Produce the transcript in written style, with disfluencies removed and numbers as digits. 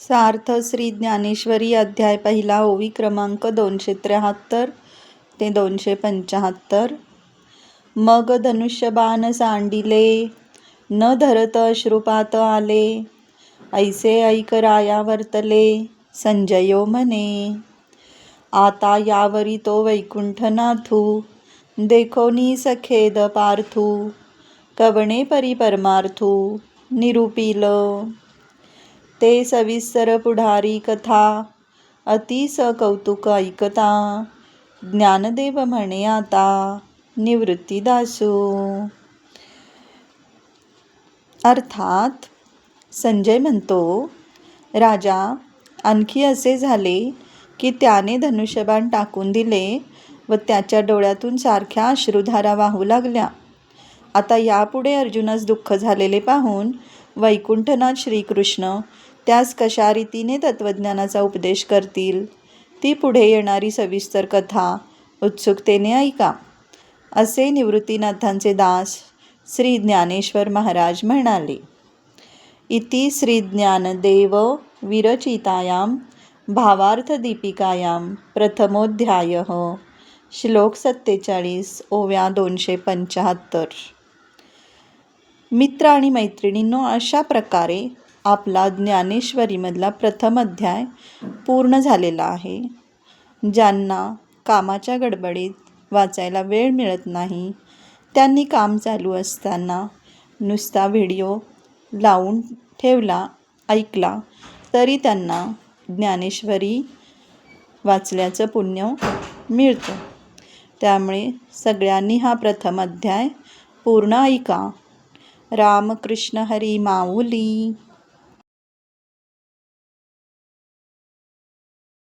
सार्थ श्री ज्ञानेश्वरी अध्याय पहिला ओवी क्रमांक 273 ते 275। मग धनुष्यबाण सांडिले, न धरत अश्रुपात आले, ऐसे ऐक राया वर्तले, संजयो म्हणे। आता यावरी तो वैकुंठनाथू, देखोनी सखेद पार्थू, कवणे परी परमार्थू, निरूपिल। ते सविस्तर पुढारी कथा, अतिस कौतुक ऐकता, ज्ञानदेव म्हणे आता, निवृत्तीदासू। अर्थात संजय म्हणतो, राजा, आणखी असे झाले की त्याने धनुष्यबाण टाकून दिले व त्याच्या डोळ्यातून सारख्या अश्रुधारा वाहू लागल्या। आता यापुढे अर्जुनास दुःख झालेले पाहून वैकुंठनाथ श्रीकृष्ण त्यास कशा रीतीने तत्त्वज्ञानाचा उपदेश करतील, ती पुढे येणारी सविस्तर कथा उत्सुकतेने ऐका, असे निवृत्तीनाथांचे दास श्री ज्ञानेश्वर महाराज म्हणाले। इति श्री ज्ञानदेव विरचितायां भावार्थदीपिकायां प्रथमोऽध्यायः श्लोक 47 ओव्या 275। मित्र आणि मैत्रिणींनो, अशा प्रकारे आपला ज्ञानेश्वरीमधला प्रथम अध्याय पूर्ण झालेला आहे। ज्यांना कामाच्या गडबडीत वाचायला वेळ मिळत नाही, त्यांनी काम चालू असताना नुसता व्हिडिओ लावून ठेवला, ऐकला तरी त्यांना ज्ञानेश्वरी वाचल्याचं पुण्य मिळतं। त्यामुळे सगळ्यांनी हा प्रथम अध्याय पूर्ण ऐका। रामकृष्ण हरी माऊली।